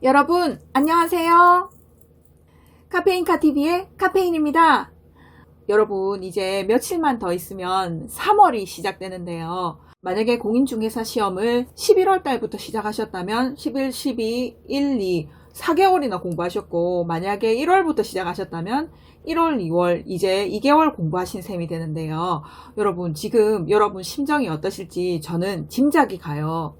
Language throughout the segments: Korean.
여러분 안녕하세요. 카페인카TV의 카페인입니다. 여러분 이제 며칠만 더 있으면 3월이 시작되는데요. 만약에 공인중개사 시험을 11월 달부터 시작하셨다면 11, 12, 1, 2 4개월이나 공부하셨고, 만약에 1월부터 시작하셨다면 1월, 2월 이제 2개월 공부하신 셈이 되는데요. 여러분 지금 여러분 심정이 어떠실지 저는 짐작이 가요.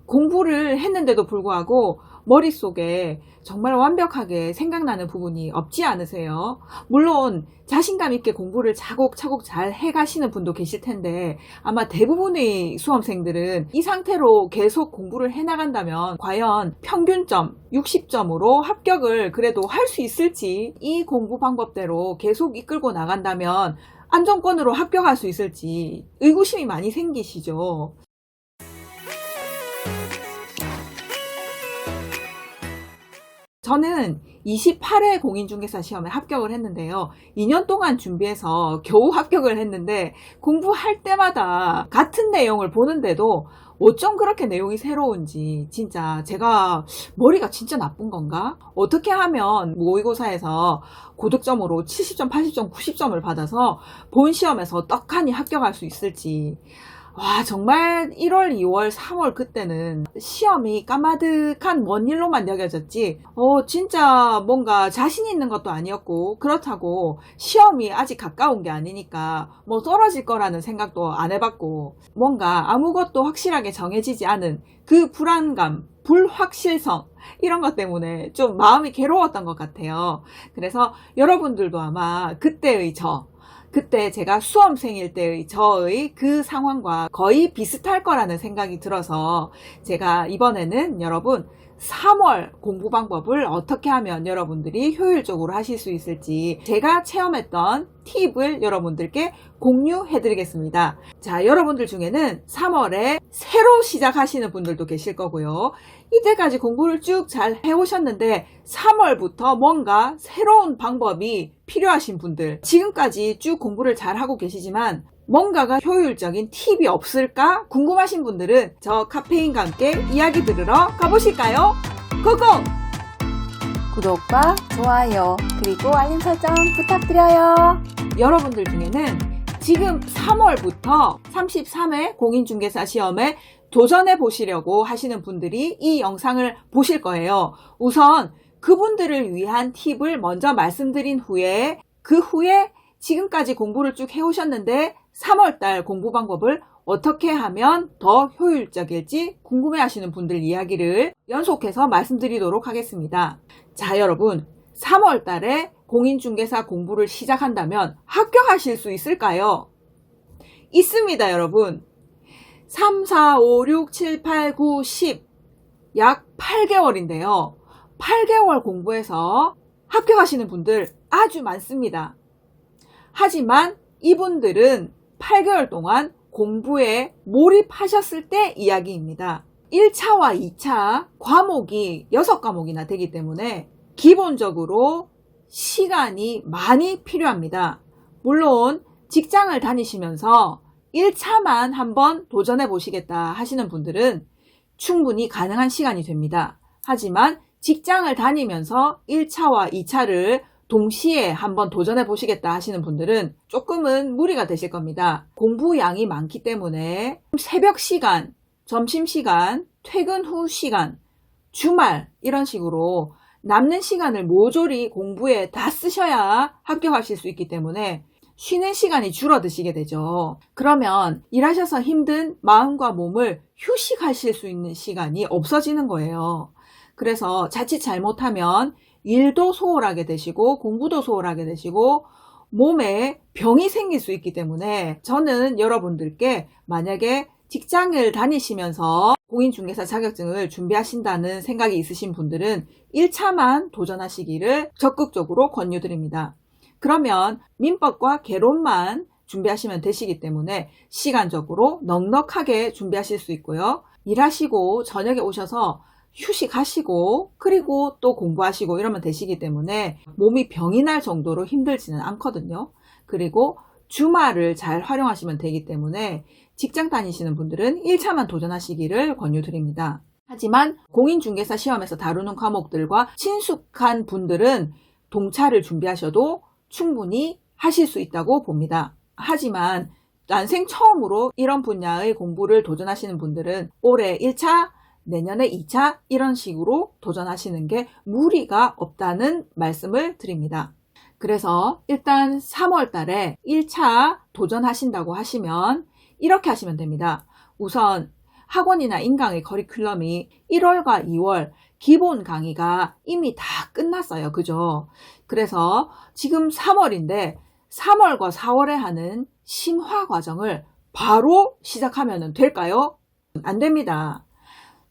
공부를 했는데도 불구하고 머릿속에 정말 완벽하게 생각나는 부분이 없지 않으세요? 물론 자신감 있게 공부를 차곡차곡 잘 해가시는 분도 계실 텐데, 아마 대부분의 수험생들은 이 상태로 계속 공부를 해나간다면 과연 평균점 60점으로 합격을 그래도 할 수 있을지, 이 공부 방법대로 계속 이끌고 나간다면 안정권으로 합격할 수 있을지 의구심이 많이 생기시죠? 저는 28회 공인중개사 시험에 합격을 했는데요. 2년 동안 준비해서 겨우 합격을 했는데, 공부할 때마다 같은 내용을 보는데도 어쩜 그렇게 내용이 새로운지, 진짜 제가 머리가 진짜 나쁜 건가? 어떻게 하면 모의고사에서 고득점으로 70점, 80점, 90점을 받아서 본 시험에서 떡하니 합격할 수 있을지. 와, 정말 1월, 2월, 3월 그때는 시험이 까마득한 먼 일로만 여겨졌지, 진짜 뭔가 자신 있는 것도 아니었고, 그렇다고 시험이 아직 가까운 게 아니니까 뭐 떨어질 거라는 생각도 안 해봤고, 뭔가 아무것도 확실하게 정해지지 않은 그 불안감, 불확실성, 이런 것 때문에 좀 마음이 괴로웠던 것 같아요. 그래서 여러분들도 아마 그때 제가 수험생일 때의 저의 그 상황과 거의 비슷할 거라는 생각이 들어서, 제가 이번에는 여러분 3월 공부 방법을 어떻게 하면 여러분들이 효율적으로 하실 수 있을지 제가 체험했던 팁을 여러분들께 공유해 드리겠습니다. 자, 여러분들 중에는 3월에 새로 시작하시는 분들도 계실 거고요. 이때까지 공부를 쭉 잘 해오셨는데 3월부터 뭔가 새로운 방법이 필요하신 분들, 지금까지 쭉 공부를 잘 하고 계시지만 뭔가가 효율적인 팁이 없을까 궁금하신 분들은 저 카페인과 함께 이야기 들으러 가보실까요? 고고! 구독과 좋아요 그리고 알림 설정 부탁드려요. 여러분들 중에는 지금 3월부터 33회 공인중개사 시험에 도전해 보시려고 하시는 분들이 이 영상을 보실 거예요. 우선 그분들을 위한 팁을 먼저 말씀드린 후에, 그 후에 지금까지 공부를 쭉 해오셨는데 3월달 공부 방법을 어떻게 하면 더 효율적일지 궁금해 하시는 분들 이야기를 연속해서 말씀드리도록 하겠습니다. 자, 여러분 3월달에 공인중개사 공부를 시작한다면 합격하실 수 있을까요? 있습니다, 여러분. 3, 4, 5, 6, 7, 8, 9, 10 약 8개월인데요. 8개월 공부해서 합격하시는 분들 아주 많습니다. 하지만 이분들은 8개월 동안 공부에 몰입하셨을 때 이야기입니다. 1차와 2차 과목이 6과목이나 되기 때문에 기본적으로 시간이 많이 필요합니다. 물론 직장을 다니시면서 1차만 한번 도전해 보시겠다 하시는 분들은 충분히 가능한 시간이 됩니다. 하지만 직장을 다니면서 1차와 2차를 동시에 한번 도전해 보시겠다 하시는 분들은 조금은 무리가 되실 겁니다. 공부 양이 많기 때문에 새벽 시간, 점심시간, 퇴근 후 시간, 주말 이런 식으로 남는 시간을 모조리 공부에 다 쓰셔야 합격하실 수 있기 때문에 쉬는 시간이 줄어드시게 되죠. 그러면 일하셔서 힘든 마음과 몸을 휴식하실 수 있는 시간이 없어지는 거예요. 그래서 자칫 잘못하면 일도 소홀하게 되시고 공부도 소홀하게 되시고 몸에 병이 생길 수 있기 때문에, 저는 여러분들께 만약에 직장을 다니시면서 공인중개사 자격증을 준비하신다는 생각이 있으신 분들은 1차만 도전하시기를 적극적으로 권유드립니다. 그러면 민법과 개론만 준비하시면 되시기 때문에 시간적으로 넉넉하게 준비하실 수 있고요. 일하시고 저녁에 오셔서 휴식하시고 그리고 또 공부하시고 이러면 되시기 때문에 몸이 병이 날 정도로 힘들지는 않거든요. 그리고 주말을 잘 활용하시면 되기 때문에 직장 다니시는 분들은 1차만 도전하시기를 권유드립니다. 하지만 공인중개사 시험에서 다루는 과목들과 친숙한 분들은 동차를 준비하셔도 충분히 하실 수 있다고 봅니다. 하지만 난생 처음으로 이런 분야의 공부를 도전하시는 분들은 올해 1차, 내년에 2차 이런 식으로 도전하시는 게 무리가 없다는 말씀을 드립니다. 그래서 일단 3월 달에 1차 도전하신다고 하시면 이렇게 하시면 됩니다. 우선 학원이나 인강의 커리큘럼이 1월과 2월 기본 강의가 이미 다 끝났어요. 그죠? 그래서 지금 3월인데 3월과 4월에 하는 심화 과정을 바로 시작하면 될까요? 안 됩니다.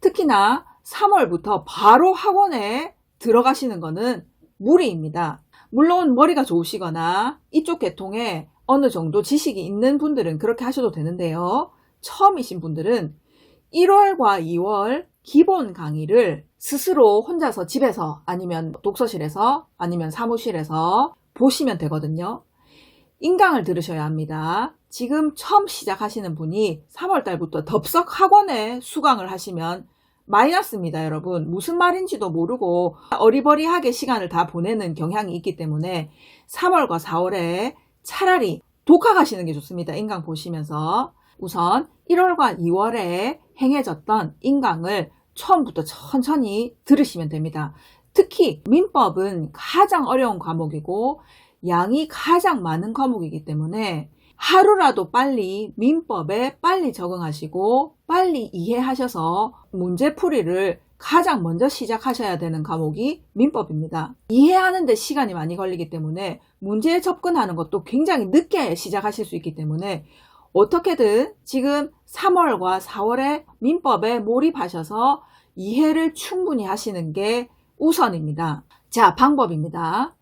특히나 3월부터 바로 학원에 들어가시는 것은 무리입니다. 물론 머리가 좋으시거나 이쪽 계통에 어느 정도 지식이 있는 분들은 그렇게 하셔도 되는데요. 처음이신 분들은 1월과 2월 기본 강의를 스스로 혼자서 집에서 아니면 독서실에서 아니면 사무실에서 보시면 되거든요. 인강을 들으셔야 합니다. 지금 처음 시작하시는 분이 3월 달부터 덥석 학원에 수강을 하시면 마이너스입니다, 여러분. 무슨 말인지도 모르고 어리버리하게 시간을 다 보내는 경향이 있기 때문에 3월과 4월에 차라리 독학하시는 게 좋습니다. 인강 보시면서. 우선 1월과 2월에 행해졌던 인강을 처음부터 천천히 들으시면 됩니다. 특히 민법은 가장 어려운 과목이고 양이 가장 많은 과목이기 때문에 하루라도 빨리 민법에 빨리 적응하시고 빨리 이해하셔서 문제풀이를 가장 먼저 시작하셔야 되는 과목이 민법입니다. 이해하는 데 시간이 많이 걸리기 때문에 문제에 접근하는 것도 굉장히 늦게 시작하실 수 있기 때문에 어떻게든 지금 3월과 4월에 민법에 몰입하셔서 이해를 충분히 하시는 게 우선입니다. 자, 방법입니다.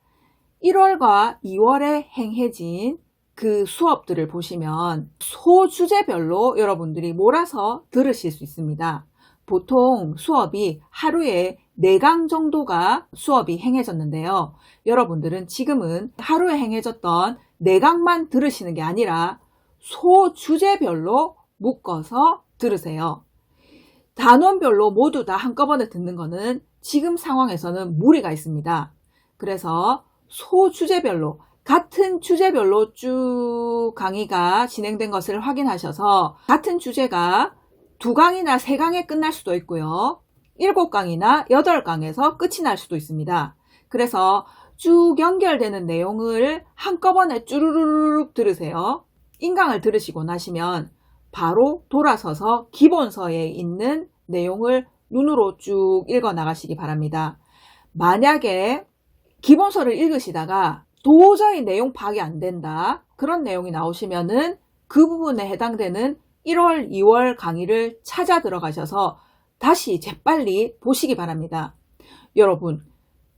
1월과 2월에 행해진 그 수업들을 보시면 소주제별로 여러분들이 몰아서 들으실 수 있습니다. 보통 수업이 하루에 4강 정도가 수업이 행해졌는데요. 여러분들은 지금은 하루에 행해졌던 4강만 들으시는 게 아니라 소주제별로 묶어서 들으세요. 단원별로 모두 다 한꺼번에 듣는 거는 지금 상황에서는 무리가 있습니다. 그래서 소주제별로 같은 주제별로 쭉 강의가 진행된 것을 확인하셔서 같은 주제가 2강이나 3강에 끝날 수도 있고요. 7강이나 8강에서 끝이 날 수도 있습니다. 그래서 쭉 연결되는 내용을 한꺼번에 쭈루루룩 들으세요. 인강을 들으시고 나시면 바로 돌아서서 기본서에 있는 내용을 눈으로 쭉 읽어 나가시기 바랍니다. 만약에 기본서를 읽으시다가 도저히 내용 파악이 안 된다. 그런 내용이 나오시면은 그 부분에 해당되는 1월, 2월 강의를 찾아 들어가셔서 다시 재빨리 보시기 바랍니다. 여러분,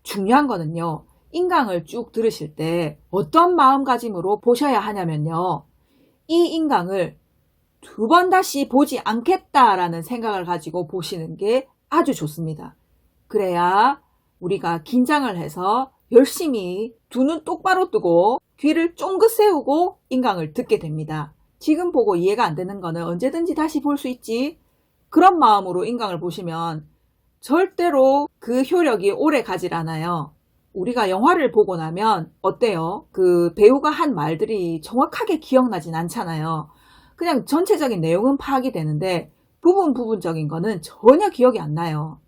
중요한 거는요. 인강을 쭉 들으실 때 어떤 마음가짐으로 보셔야 하냐면요. 이 인강을 2번 다시 보지 않겠다라는 생각을 가지고 보시는 게 아주 좋습니다. 그래야 우리가 긴장을 해서 열심히 두 눈 똑바로 뜨고 귀를 쫑긋 세우고 인강을 듣게 됩니다. 지금 보고 이해가 안 되는 거는 언제든지 다시 볼 수 있지. 그런 마음으로 인강을 보시면 절대로 그 효력이 오래 가질 않아요. 우리가 영화를 보고 나면 어때요? 그 배우가 한 말들이 정확하게 기억나진 않잖아요. 그냥 전체적인 내용은 파악이 되는데 부분적인 거는 전혀 기억이 안 나요.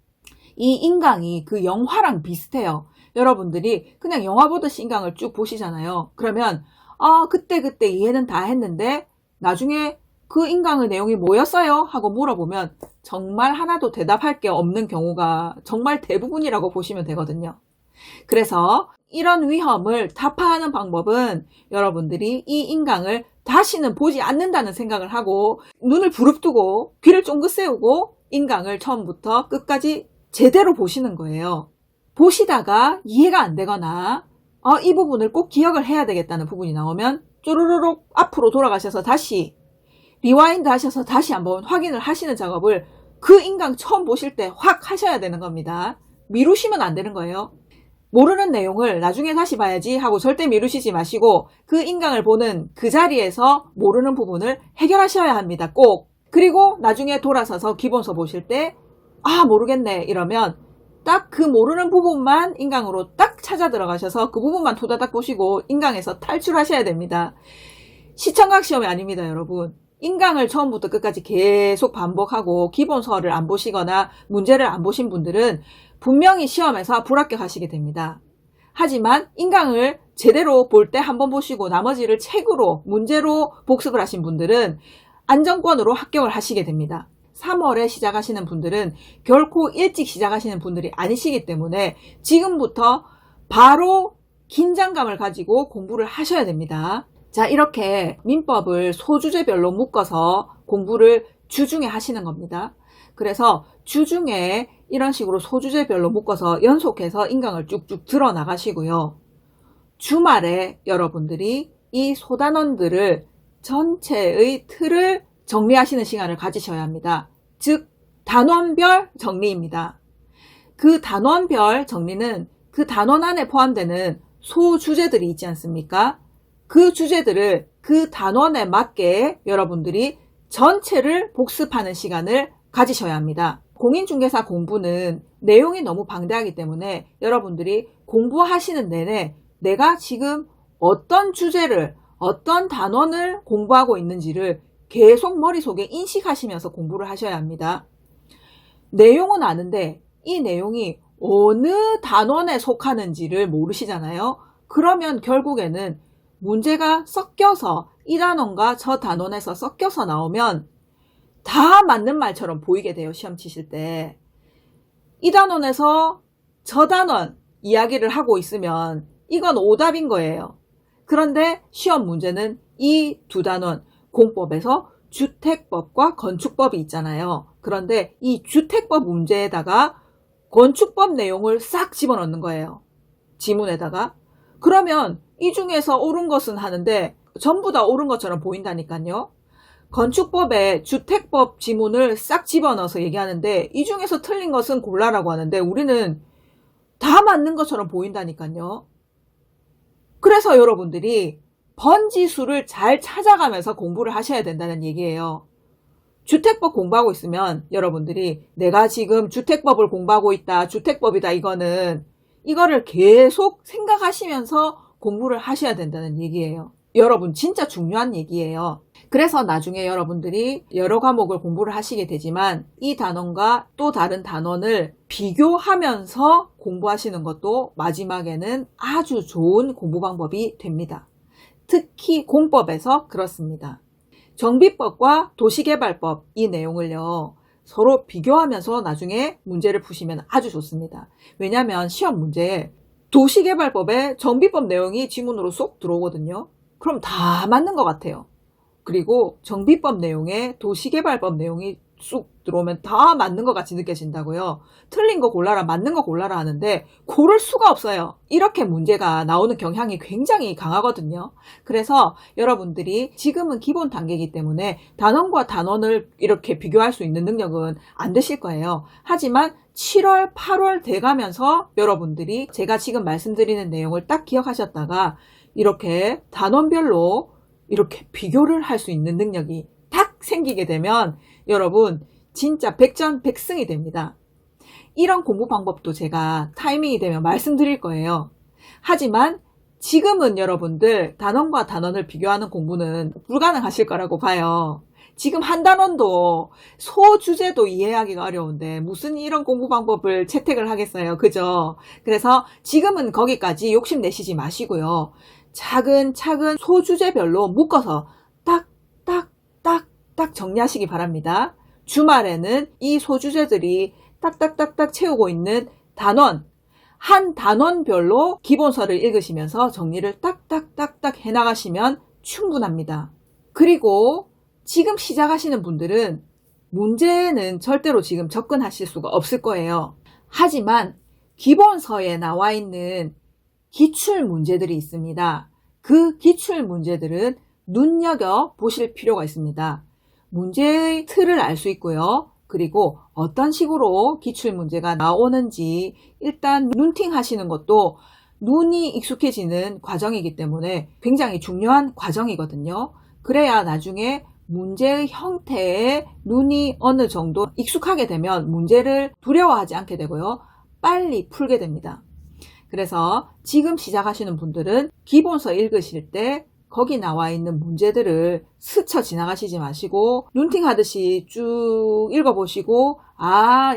이 인강이 그 영화랑 비슷해요. 여러분들이 그냥 영화 보듯이 인강을 쭉 보시잖아요. 그러면 그때 이해는 다 했는데 나중에 그 인강의 내용이 뭐였어요? 하고 물어보면 정말 하나도 대답할 게 없는 경우가 정말 대부분이라고 보시면 되거든요. 그래서 이런 위험을 타파하는 방법은 여러분들이 이 인강을 다시는 보지 않는다는 생각을 하고 눈을 부릅뜨고 귀를 쫑긋 세우고 인강을 처음부터 끝까지 제대로 보시는 거예요. 보시다가 이해가 안 되거나 이 부분을 꼭 기억을 해야 되겠다는 부분이 나오면 쪼르르륵 앞으로 돌아가셔서 다시 리와인드 하셔서 다시 한번 확인을 하시는 작업을 그 인강 처음 보실 때 확 하셔야 되는 겁니다. 미루시면 안 되는 거예요. 모르는 내용을 나중에 다시 봐야지 하고 절대 미루시지 마시고 그 인강을 보는 그 자리에서 모르는 부분을 해결하셔야 합니다. 꼭. 그리고 나중에 돌아서서 기본서 보실 때 모르겠네 이러면 딱 그 모르는 부분만 인강으로 딱 찾아 들어가셔서 그 부분만 토다닥 보시고 인강에서 탈출하셔야 됩니다. 시청각 시험이 아닙니다, 여러분. 인강을 처음부터 끝까지 계속 반복하고 기본서를 안 보시거나 문제를 안 보신 분들은 분명히 시험에서 불합격하시게 됩니다. 하지만 인강을 제대로 볼 때 한 번 보시고 나머지를 책으로 문제로 복습을 하신 분들은 안정권으로 합격을 하시게 됩니다. 3월에 시작하시는 분들은 결코 일찍 시작하시는 분들이 아니시기 때문에 지금부터 바로 긴장감을 가지고 공부를 하셔야 됩니다. 자, 이렇게 민법을 소주제별로 묶어서 공부를 주중에 하시는 겁니다. 그래서 주중에 이런 식으로 소주제별로 묶어서 연속해서 인강을 쭉쭉 들어 나가시고요. 주말에 여러분들이 이 소단원들을 전체의 틀을 정리하시는 시간을 가지셔야 합니다. 즉 단원별 정리입니다. 그 단원별 정리는 그 단원 안에 포함되는 소주제들이 있지 않습니까? 그 주제들을 그 단원에 맞게 여러분들이 전체를 복습하는 시간을 가지셔야 합니다. 공인중개사 공부는 내용이 너무 방대하기 때문에 여러분들이 공부하시는 내내 내가 지금 어떤 주제를 어떤 단원을 공부하고 있는지를 계속 머릿속에 인식하시면서 공부를 하셔야 합니다. 내용은 아는데 이 내용이 어느 단원에 속하는지를 모르시잖아요. 그러면 결국에는 문제가 섞여서 이 단원과 저 단원에서 섞여서 나오면 다 맞는 말처럼 보이게 돼요. 시험 치실 때. 이 단원에서 저 단원 이야기를 하고 있으면 이건 오답인 거예요. 그런데 시험 문제는 이 두 단원, 공법에서 주택법과 건축법이 있잖아요. 그런데 이 주택법 문제에다가 건축법 내용을 싹 집어넣는 거예요. 지문에다가. 그러면 이 중에서 옳은 것은 하는데 전부 다 옳은 것처럼 보인다니까요. 건축법에 주택법 지문을 싹 집어넣어서 얘기하는데 이 중에서 틀린 것은 골라라고 하는데 우리는 다 맞는 것처럼 보인다니까요. 그래서 여러분들이 번지수를 잘 찾아가면서 공부를 하셔야 된다는 얘기예요. 주택법 공부하고 있으면 여러분들이 내가 지금 주택법을 공부하고 있다, 주택법이다 이거를 계속 생각하시면서 공부를 하셔야 된다는 얘기예요. 여러분 진짜 중요한 얘기예요. 그래서 나중에 여러분들이 여러 과목을 공부를 하시게 되지만 이 단원과 또 다른 단원을 비교하면서 공부하시는 것도 마지막에는 아주 좋은 공부 방법이 됩니다. 특히 공법에서 그렇습니다. 정비법과 도시개발법 이 내용을요. 서로 비교하면서 나중에 문제를 푸시면 아주 좋습니다. 왜냐하면 시험 문제에 도시개발법에 정비법 내용이 지문으로 쏙 들어오거든요. 그럼 다 맞는 것 같아요. 그리고 정비법 내용에 도시개발법 내용이 쑥 들어오면 다 맞는 것 같이 느껴진다고요. 틀린 거 골라라, 맞는 거 골라라 하는데 고를 수가 없어요. 이렇게 문제가 나오는 경향이 굉장히 강하거든요. 그래서 여러분들이 지금은 기본 단계이기 때문에 단원과 단원을 이렇게 비교할 수 있는 능력은 안 되실 거예요. 하지만 7월, 8월 돼가면서 여러분들이 제가 지금 말씀드리는 내용을 딱 기억하셨다가 이렇게 단원별로 이렇게 비교를 할 수 있는 능력이 딱 생기게 되면 여러분 진짜 백전백승이 됩니다. 이런 공부 방법도 제가 타이밍이 되면 말씀드릴 거예요. 하지만 지금은 여러분들 단원과 단원을 비교하는 공부는 불가능하실 거라고 봐요. 지금 한 단원도 소주제도 이해하기가 어려운데 무슨 이런 공부 방법을 채택을 하겠어요. 그죠? 그래서 지금은 거기까지 욕심내시지 마시고요. 차근차근 소주제별로 묶어서 딱 정리하시기 바랍니다. 주말에는 이 소주제들이 딱딱딱딱 채우고 있는 단원, 한 단원별로 기본서를 읽으시면서 정리를 딱딱딱딱 해나가시면 충분합니다. 그리고 지금 시작하시는 분들은 문제는 절대로 지금 접근하실 수가 없을 거예요. 하지만 기본서에 나와 있는 기출 문제들이 있습니다. 그 기출 문제들은 눈여겨보실 필요가 있습니다. 문제의 틀을 알 수 있고요. 그리고 어떤 식으로 기출문제가 나오는지 일단 눈팅 하시는 것도 눈이 익숙해지는 과정이기 때문에 굉장히 중요한 과정이거든요. 그래야 나중에 문제의 형태에 눈이 어느 정도 익숙하게 되면 문제를 두려워하지 않게 되고요. 빨리 풀게 됩니다. 그래서 지금 시작하시는 분들은 기본서 읽으실 때 거기 나와 있는 문제들을 스쳐 지나가시지 마시고 눈팅하듯이 쭉 읽어보시고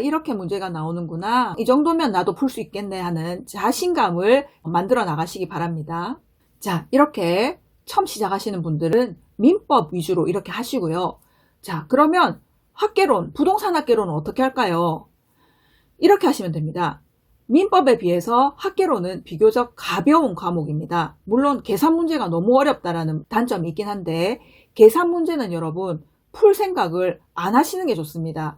이렇게 문제가 나오는구나. 이 정도면 나도 풀 수 있겠네 하는 자신감을 만들어 나가시기 바랍니다. 자, 이렇게 처음 시작하시는 분들은 민법 위주로 이렇게 하시고요. 자, 그러면 학개론, 부동산 학개론은 어떻게 할까요? 이렇게 하시면 됩니다. 민법에 비해서 학개론은 비교적 가벼운 과목입니다. 물론 계산 문제가 너무 어렵다라는 단점이 있긴 한데 계산 문제는 여러분 풀 생각을 안 하시는 게 좋습니다.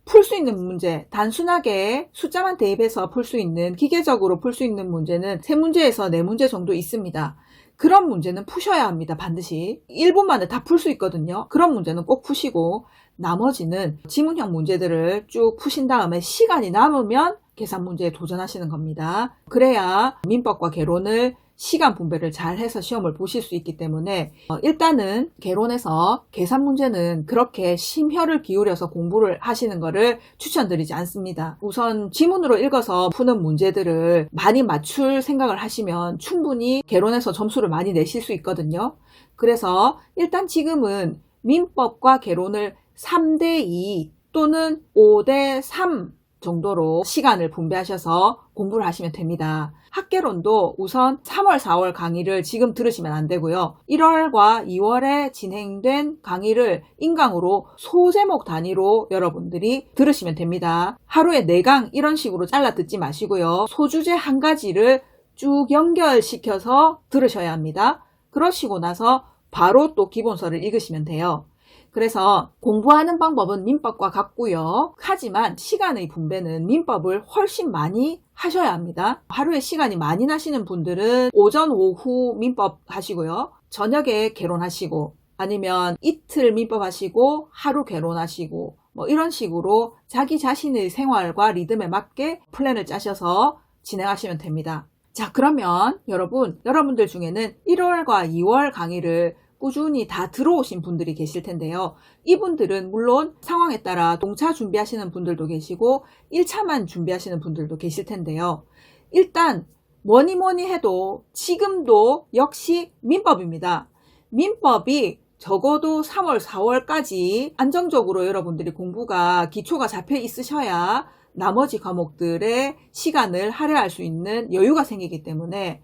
풀 수 있는 문제, 단순하게 숫자만 대입해서 풀 수 있는, 기계적으로 풀 수 있는 문제는 3문제에서 4문제 정도 있습니다. 그런 문제는 푸셔야 합니다. 반드시. 1분 만에 다 풀 수 있거든요. 그런 문제는 꼭 푸시고 나머지는 지문형 문제들을 쭉 푸신 다음에 시간이 남으면 계산 문제에 도전하시는 겁니다. 그래야 민법과 개론을 시간 분배를 잘 해서 시험을 보실 수 있기 때문에 일단은 개론에서 계산 문제는 그렇게 심혈을 기울여서 공부를 하시는 것을 추천드리지 않습니다. 우선 지문으로 읽어서 푸는 문제들을 많이 맞출 생각을 하시면 충분히 개론에서 점수를 많이 내실 수 있거든요. 그래서 일단 지금은 민법과 개론을 3대2 또는 5대3 정도로 시간을 분배하셔서 공부를 하시면 됩니다. 학개론도 우선 3월, 4월 강의를 지금 들으시면 안 되고요. 1월과 2월에 진행된 강의를 인강으로 소제목 단위로 여러분들이 들으시면 됩니다. 하루에 4강 이런 식으로 잘라 듣지 마시고요. 소주제 한 가지를 쭉 연결시켜서 들으셔야 합니다. 그러시고 나서 바로 또 기본서를 읽으시면 돼요. 그래서 공부하는 방법은 민법과 같고요. 하지만 시간의 분배는 민법을 훨씬 많이 하셔야 합니다. 하루에 시간이 많이 나시는 분들은 오전, 오후 민법 하시고요. 저녁에 개론하시고 아니면 이틀 민법 하시고 하루 개론하시고 이런 식으로 자기 자신의 생활과 리듬에 맞게 플랜을 짜셔서 진행하시면 됩니다. 자, 그러면 여러분들 중에는 1월과 2월 강의를 꾸준히 다 들어오신 분들이 계실 텐데요. 이분들은 물론 상황에 따라 동차 준비하시는 분들도 계시고 1차만 준비하시는 분들도 계실 텐데요. 일단 뭐니 해도 지금도 역시 민법입니다. 민법이 적어도 3월, 4월까지 안정적으로 여러분들이 공부가 기초가 잡혀 있으셔야 나머지 과목들의 시간을 할애할 수 있는 여유가 생기기 때문에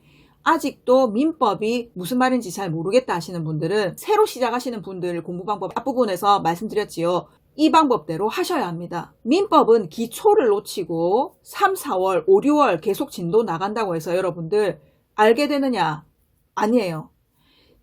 아직도 민법이 무슨 말인지 잘 모르겠다 하시는 분들은 새로 시작하시는 분들 공부 방법 앞부분에서 말씀드렸지요. 이 방법대로 하셔야 합니다. 민법은 기초를 놓치고 3, 4월, 5, 6월 계속 진도 나간다고 해서 여러분들 알게 되느냐? 아니에요.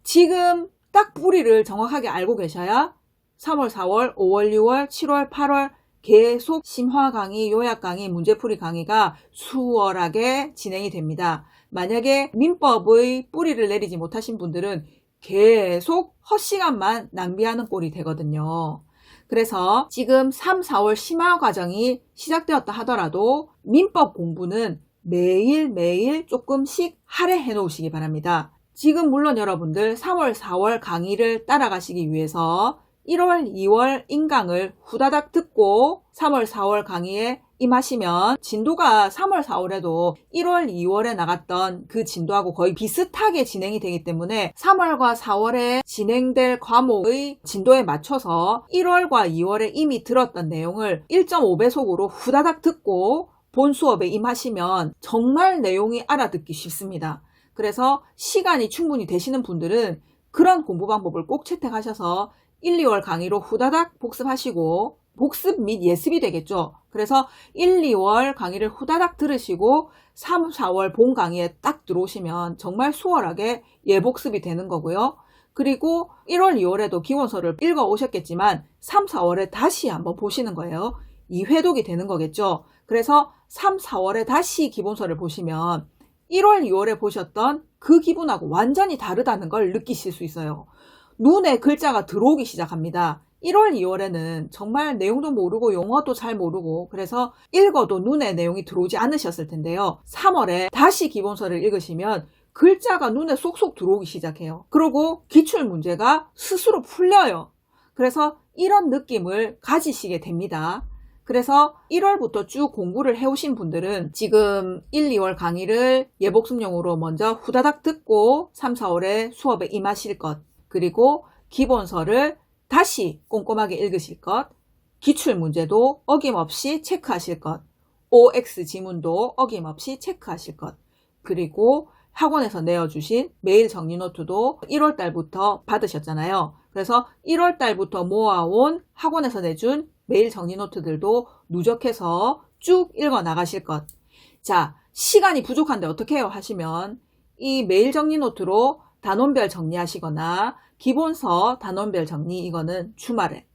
지금 딱 뿌리를 정확하게 알고 계셔야 3월, 4월, 5월, 6월, 7월, 8월 계속 심화 강의, 요약 강의, 문제풀이 강의가 수월하게 진행이 됩니다. 만약에 민법의 뿌리를 내리지 못하신 분들은 계속 헛시간만 낭비하는 꼴이 되거든요. 그래서 지금 3, 4월 심화 과정이 시작되었다 하더라도 민법 공부는 매일매일 조금씩 할애해 놓으시기 바랍니다. 지금 물론 여러분들 3월, 4월 강의를 따라가시기 위해서 1월, 2월 인강을 후다닥 듣고 3월, 4월 강의에 임하시면 진도가 3월, 4월에도 1월, 2월에 나갔던 그 진도하고 거의 비슷하게 진행이 되기 때문에 3월과 4월에 진행될 과목의 진도에 맞춰서 1월과 2월에 이미 들었던 내용을 1.5배속으로 후다닥 듣고 본 수업에 임하시면 정말 내용이 알아듣기 쉽습니다. 그래서 시간이 충분히 되시는 분들은 그런 공부 방법을 꼭 채택하셔서 1, 2월 강의로 후다닥 복습하시고 복습 및 예습이 되겠죠. 그래서 1, 2월 강의를 후다닥 들으시고 3, 4월 본 강의에 딱 들어오시면 정말 수월하게 예복습이 되는 거고요. 그리고 1월, 2월에도 기본서를 읽어 오셨겠지만 3, 4월에 다시 한번 보시는 거예요. 2회독이 되는 거겠죠. 그래서 3, 4월에 다시 기본서를 보시면 1월, 2월에 보셨던 그 기분하고 완전히 다르다는 걸 느끼실 수 있어요. 눈에 글자가 들어오기 시작합니다. 1월, 2월에는 정말 내용도 모르고 용어도 잘 모르고 그래서 읽어도 눈에 내용이 들어오지 않으셨을 텐데요. 3월에 다시 기본서를 읽으시면 글자가 눈에 쏙쏙 들어오기 시작해요. 그리고 기출문제가 스스로 풀려요. 그래서 이런 느낌을 가지시게 됩니다. 그래서 1월부터 쭉 공부를 해오신 분들은 지금 1, 2월 강의를 예복습용으로 먼저 후다닥 듣고 3, 4월에 수업에 임하실 것, 그리고 기본서를 다시 꼼꼼하게 읽으실 것, 기출문제도 어김없이 체크하실 것, OX 지문도 어김없이 체크하실 것, 그리고 학원에서 내어주신 메일 정리 노트도 1월달부터 받으셨잖아요. 그래서 1월달부터 모아온 학원에서 내준 메일 정리 노트들도 누적해서 쭉 읽어 나가실 것. 자, 시간이 부족한데 어떻게 해요 하시면 이 메일 정리 노트로 단원별 정리하시거나 기본서 단원별 정리, 이거는 주말에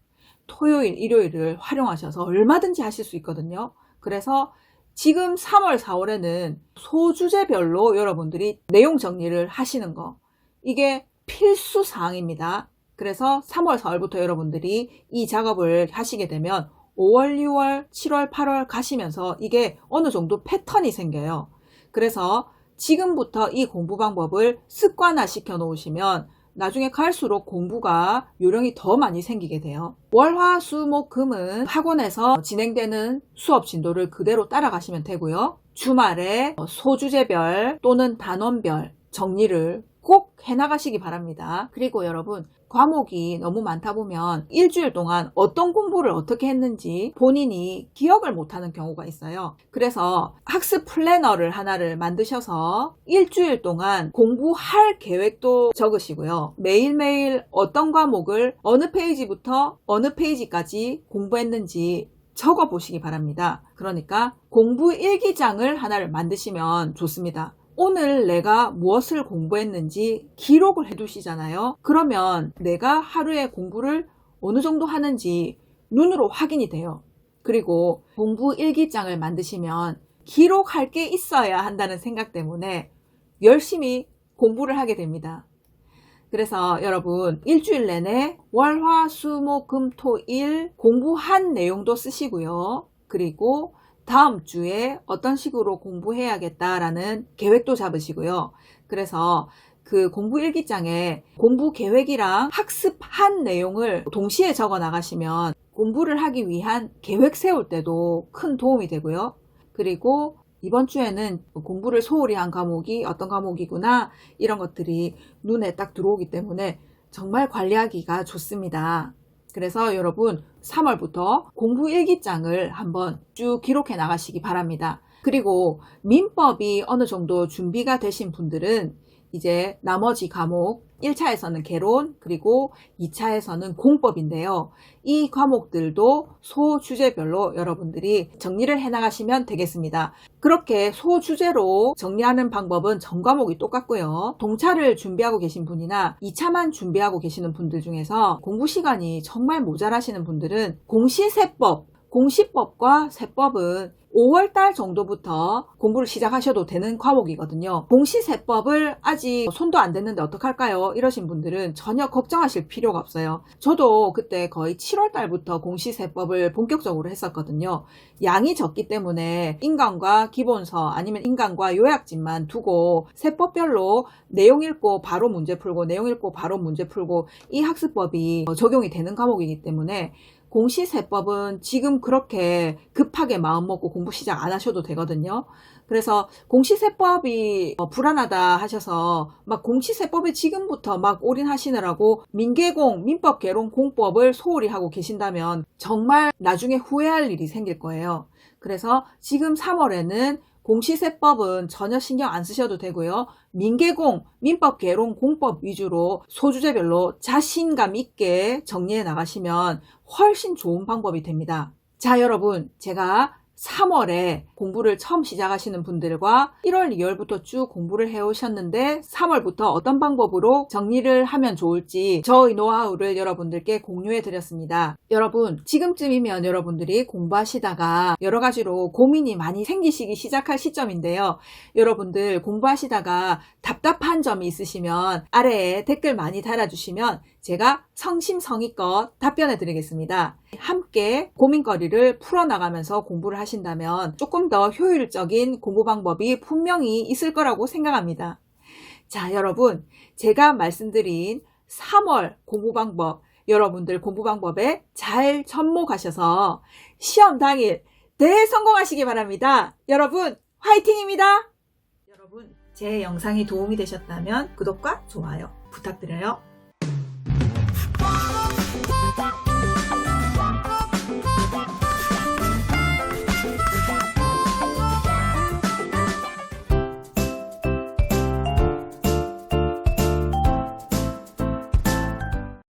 토요일, 일요일을 활용하셔서 얼마든지 하실 수 있거든요. 그래서 지금 3월, 4월에는 소주제별로 여러분들이 내용 정리를 하시는 거, 이게 필수 사항입니다. 그래서 3월, 4월부터 여러분들이 이 작업을 하시게 되면 5월, 6월, 7월, 8월 가시면서 이게 어느 정도 패턴이 생겨요. 그래서 지금부터 이 공부 방법을 습관화 시켜 놓으시면 나중에 갈수록 공부가 요령이 더 많이 생기게 돼요. 월, 화, 수, 목, 금은 학원에서 진행되는 수업 진도를 그대로 따라가시면 되고요. 주말에 소주제별 또는 단원별 정리를 꼭 해나가시기 바랍니다. 그리고 여러분, 과목이 너무 많다 보면 일주일 동안 어떤 공부를 어떻게 했는지 본인이 기억을 못하는 경우가 있어요. 그래서 학습 플래너를 하나를 만드셔서 일주일 동안 공부할 계획도 적으시고요. 매일매일 어떤 과목을 어느 페이지부터 어느 페이지까지 공부했는지 적어 보시기 바랍니다. 그러니까 공부 일기장을 하나를 만드시면 좋습니다. 오늘 내가 무엇을 공부했는지 기록을 해두시잖아요. 그러면 내가 하루에 공부를 어느 정도 하는지 눈으로 확인이 돼요. 그리고 공부 일기장을 만드시면 기록할 게 있어야 한다는 생각 때문에 열심히 공부를 하게 됩니다. 그래서 여러분, 일주일 내내 월, 화, 수, 목, 금, 토, 일 공부한 내용도 쓰시고요. 그리고 다음 주에 어떤 식으로 공부해야겠다라는 계획도 잡으시고요. 그래서 그 공부 일기장에 공부 계획이랑 학습한 내용을 동시에 적어 나가시면 공부를 하기 위한 계획 세울 때도 큰 도움이 되고요. 그리고 이번 주에는 공부를 소홀히 한 과목이 어떤 과목이구나, 이런 것들이 눈에 딱 들어오기 때문에 정말 관리하기가 좋습니다. 그래서 여러분, 3월부터 공부 일기장을 한번 쭉 기록해 나가시기 바랍니다. 그리고 민법이 어느 정도 준비가 되신 분들은 이제 나머지 과목, 1차에서는 개론, 그리고 2차에서는 공법인데요. 이 과목들도 소주제별로 여러분들이 정리를 해나가시면 되겠습니다. 그렇게 소주제로 정리하는 방법은 전 과목이 똑같고요. 동차를 준비하고 계신 분이나 2차만 준비하고 계시는 분들 중에서 공부 시간이 정말 모자라시는 분들은 공시세법, 공시법과 세법은 5월달 정도부터 공부를 시작하셔도 되는 과목이거든요. 공시세법을 아직 손도 안 댔는데 어떡할까요? 이러신 분들은 전혀 걱정하실 필요가 없어요. 저도 그때 거의 7월달부터 공시세법을 본격적으로 했었거든요. 양이 적기 때문에 인강과 기본서 아니면 인강과 요약집만 두고 세법별로 내용 읽고 바로 문제 풀고 내용 읽고 바로 문제 풀고 이 학습법이 적용이 되는 과목이기 때문에 공시세법은 지금 그렇게 급하게 마음먹고 공부 시작 안 하셔도 되거든요. 그래서 공시세법이 불안하다 하셔서 막 공시세법에 지금부터 막 올인하시느라고 민계공, 민법개론, 공법을 소홀히 하고 계신다면 정말 나중에 후회할 일이 생길 거예요. 그래서 지금 3월에는 공시세법은 전혀 신경 안 쓰셔도 되고요. 민계공, 민법개론, 공법 위주로 소주제별로 자신감 있게 정리해 나가시면 훨씬 좋은 방법이 됩니다. 자, 여러분, 제가 3월에 공부를 처음 시작하시는 분들과 1월, 2월부터 쭉 공부를 해오셨는데 3월부터 어떤 방법으로 정리를 하면 좋을지 저의 노하우를 여러분들께 공유해 드렸습니다. 여러분, 지금쯤이면 여러분들이 공부하시다가 여러 가지로 고민이 많이 생기시기 시작할 시점인데요. 여러분들 공부하시다가 답답한 점이 있으시면 아래에 댓글 많이 달아주시면 제가 성심성의껏 답변해 드리겠습니다. 함께 고민거리를 풀어나가면서 공부를 하신다면 조금 더 효율적인 공부 방법이 분명히 있을 거라고 생각합니다. 자, 여러분, 제가 말씀드린 3월 공부 방법 여러분들 공부 방법에 잘 접목하셔서 시험 당일 대성공하시기 바랍니다. 여러분 화이팅입니다. 여러분 제 영상이 도움이 되셨다면 구독과 좋아요 부탁드려요.